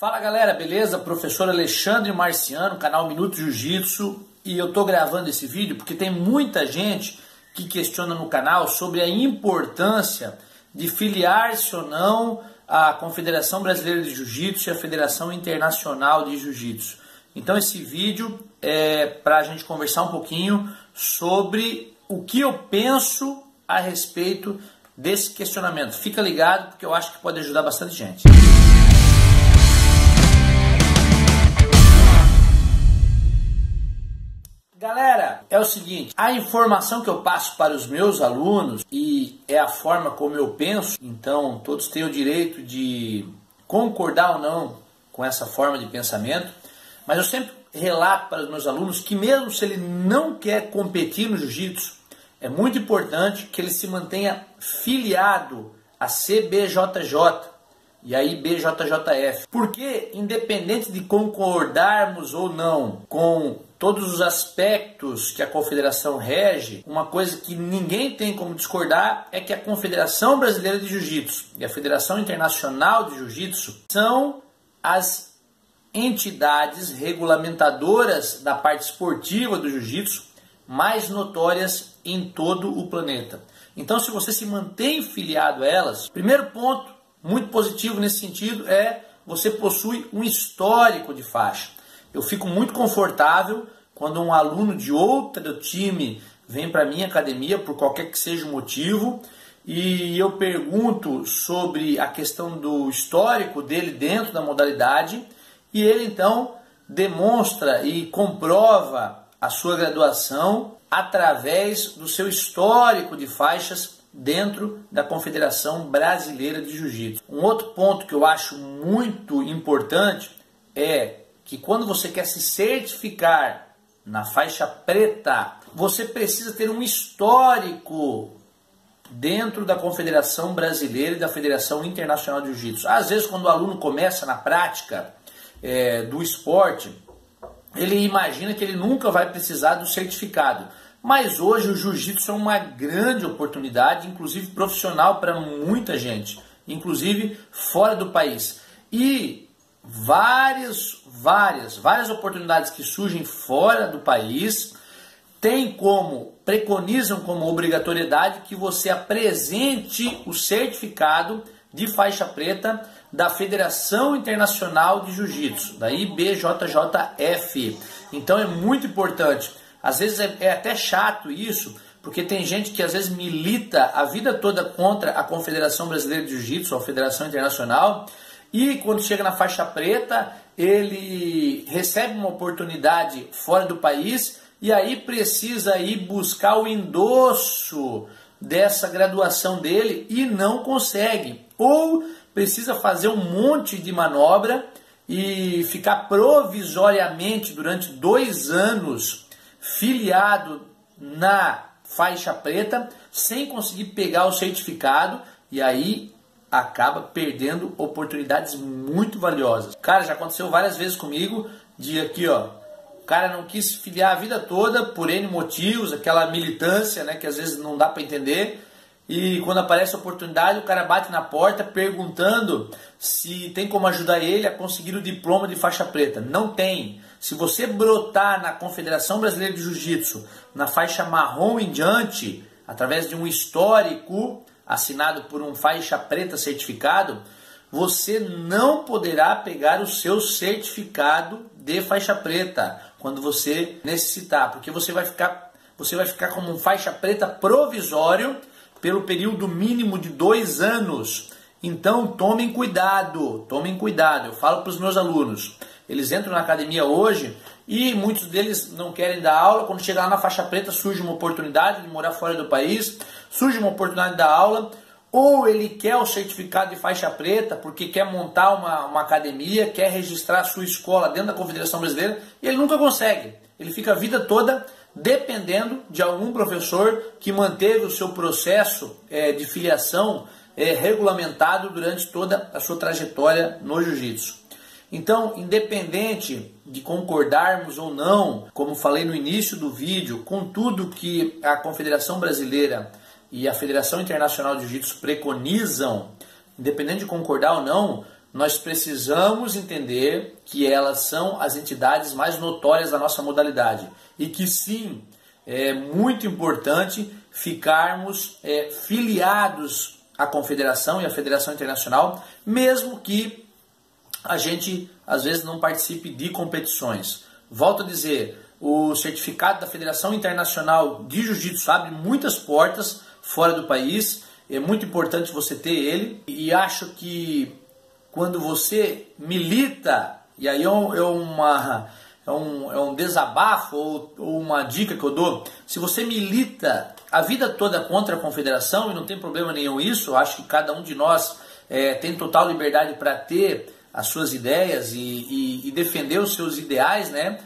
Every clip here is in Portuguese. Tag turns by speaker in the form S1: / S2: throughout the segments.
S1: Fala galera, beleza? Professor Alexandre Marciano, canal Minuto Jiu-Jitsu, e eu tô gravando esse vídeo porque tem muita gente que questiona no canal sobre a importância de filiar-se ou não à Confederação Brasileira de Jiu-Jitsu e à Federação Internacional de Jiu-Jitsu. Então esse vídeo é para a gente conversar um pouquinho sobre o que eu penso a respeito desse questionamento. Fica ligado porque eu acho que pode ajudar bastante gente. Galera, é o seguinte, a informação que eu passo para os meus alunos e é a forma como eu penso, então todos têm o direito de concordar ou não com essa forma de pensamento, mas eu sempre relato para os meus alunos que mesmo se ele não quer competir no jiu-jitsu, é muito importante que ele se mantenha filiado a CBJJ. E aí BJJF. Porque independente de concordarmos ou não com todos os aspectos que a confederação rege, uma coisa que ninguém tem como discordar é que a Confederação Brasileira de Jiu-Jitsu e a Federação Internacional de Jiu-Jitsu são as entidades regulamentadoras da parte esportiva do jiu-jitsu mais notórias em todo o planeta. Então, se você se mantém filiado a elas, primeiro ponto muito positivo nesse sentido é você possui um histórico de faixa. Eu fico muito confortável quando um aluno de outro time vem para a minha academia, por qualquer que seja o motivo, e eu pergunto sobre a questão do histórico dele dentro da modalidade, e ele então demonstra e comprova a sua graduação através do seu histórico de faixas dentro da Confederação Brasileira de Jiu-Jitsu. Um outro ponto que eu acho muito importante é que quando você quer se certificar na faixa preta, você precisa ter um histórico dentro da Confederação Brasileira e da Federação Internacional de Jiu-Jitsu. Às vezes, quando o aluno começa na prática do esporte, ele imagina que ele nunca vai precisar do certificado. Mas hoje o jiu-jitsu é uma grande oportunidade, inclusive profissional para muita gente, inclusive fora do país. E várias oportunidades que surgem fora do país preconizam como obrigatoriedade que você apresente o certificado de faixa preta da Federação Internacional de Jiu-Jitsu, da IBJJF. Então é muito importante. Às vezes é até chato isso, porque tem gente que às vezes milita a vida toda contra a Confederação Brasileira de Jiu-Jitsu, a Federação Internacional, e quando chega na faixa preta, ele recebe uma oportunidade fora do país e aí precisa ir buscar o endosso dessa graduação dele e não consegue. Ou precisa fazer um monte de manobra e ficar provisoriamente durante 2 anos filiado na faixa preta, sem conseguir pegar o certificado, e aí acaba perdendo oportunidades muito valiosas. Cara, já aconteceu várias vezes comigo, de aqui ó, o cara não quis filiar a vida toda por N motivos, aquela militância, né, que às vezes não dá para entender, e quando aparece a oportunidade, o cara bate na porta perguntando se tem como ajudar ele a conseguir o diploma de faixa preta. Não tem. Se você brotar na Confederação Brasileira de Jiu-Jitsu, na faixa marrom em diante, através de um histórico assinado por um faixa preta certificado, você não poderá pegar o seu certificado de faixa preta quando você necessitar, porque você vai ficar como um faixa preta provisório pelo período mínimo de 2 anos. Então tomem cuidado, eu falo para os meus alunos, eles entram na academia hoje e muitos deles não querem dar aula, quando chegar lá na faixa preta surge uma oportunidade de morar fora do país, surge uma oportunidade de dar aula, ou ele quer o certificado de faixa preta porque quer montar uma academia, quer registrar a sua escola dentro da Confederação Brasileira e ele nunca consegue, ele fica a vida toda dependendo de algum professor que manteve o seu processo de filiação regulamentado durante toda a sua trajetória no jiu-jitsu. Então, independente de concordarmos ou não, como falei no início do vídeo, com tudo que a Confederação Brasileira e a Federação Internacional de Jiu-Jitsu preconizam, independente de concordar ou não, nós precisamos entender que elas são as entidades mais notórias da nossa modalidade e que sim, é muito importante ficarmos filiados à confederação e à Federação Internacional, mesmo que a gente às vezes não participe de competições. Volto a dizer, o certificado da Federação Internacional de Jiu-Jitsu abre muitas portas fora do país, é muito importante você ter ele, e acho que quando você milita, e aí é um desabafo ou uma dica que eu dou, se você milita a vida toda contra a confederação, e não tem problema nenhum isso, acho que cada um de nós tem total liberdade para ter as suas ideias e defender os seus ideais, né?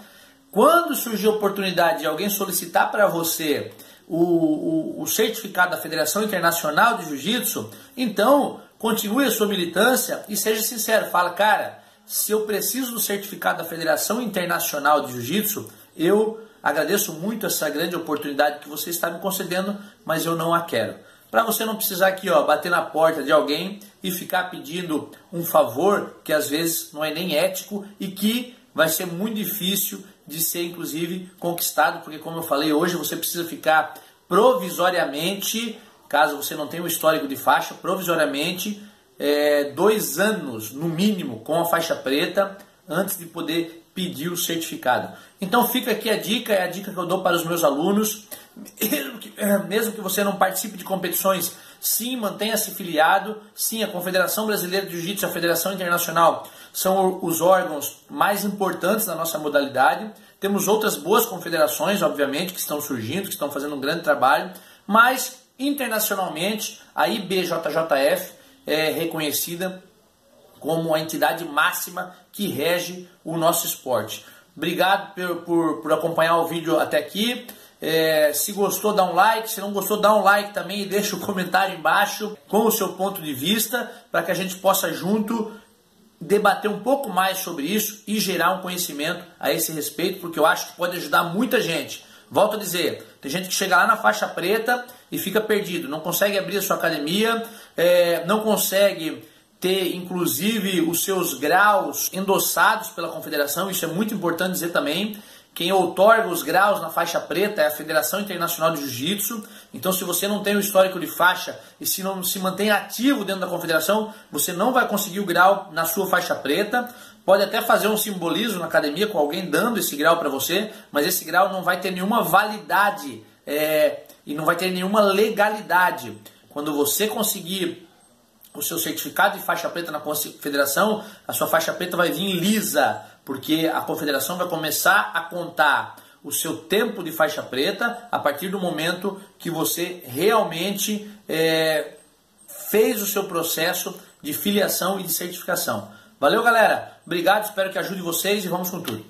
S1: Quando surgir a oportunidade de alguém solicitar para você o certificado da Federação Internacional de Jiu-Jitsu, então continue a sua militância e seja sincero, fala, cara, se eu preciso do certificado da Federação Internacional de Jiu-Jitsu, eu agradeço muito essa grande oportunidade que você está me concedendo, mas eu não a quero. Para você não precisar aqui, bater na porta de alguém e ficar pedindo um favor que às vezes não é nem ético e que vai ser muito difícil de ser, inclusive, conquistado, porque, como eu falei, hoje você precisa ficar provisoriamente, caso você não tenha um histórico de faixa, provisoriamente 2 anos, no mínimo, com a faixa preta, antes de poder pedir o certificado. Então fica aqui a dica, é a dica que eu dou para os meus alunos, mesmo que você não participe de competições, sim, mantenha-se filiado, sim, a Confederação Brasileira de Jiu-Jitsu e a Federação Internacional são os órgãos mais importantes da nossa modalidade. Temos outras boas confederações, obviamente, que estão surgindo, que estão fazendo um grande trabalho, mas internacionalmente a IBJJF é reconhecida como a entidade máxima que rege o nosso esporte. Obrigado por acompanhar o vídeo até aqui. Se gostou, dá um like. Se não gostou, dá um like também e deixa um comentário embaixo com o seu ponto de vista para que a gente possa junto debater um pouco mais sobre isso e gerar um conhecimento a esse respeito, porque eu acho que pode ajudar muita gente. Volto a dizer, tem gente que chega lá na faixa preta e fica perdido, não consegue abrir a sua academia, não consegue ter inclusive os seus graus endossados pela confederação. Isso é muito importante dizer também. Quem outorga os graus na faixa preta é a Federação Internacional de Jiu-Jitsu. Então, se você não tem o histórico de faixa e se não se mantém ativo dentro da confederação, você não vai conseguir o grau na sua faixa preta. Pode até fazer um simbolismo na academia com alguém dando esse grau para você, mas esse grau não vai ter nenhuma validade e não vai ter nenhuma legalidade. Quando você conseguir o seu certificado de faixa preta na confederação, a sua faixa preta vai vir lisa, porque a confederação vai começar a contar o seu tempo de faixa preta a partir do momento que você realmente fez o seu processo de filiação e de certificação. Valeu, galera! Obrigado, espero que ajude vocês e vamos com tudo.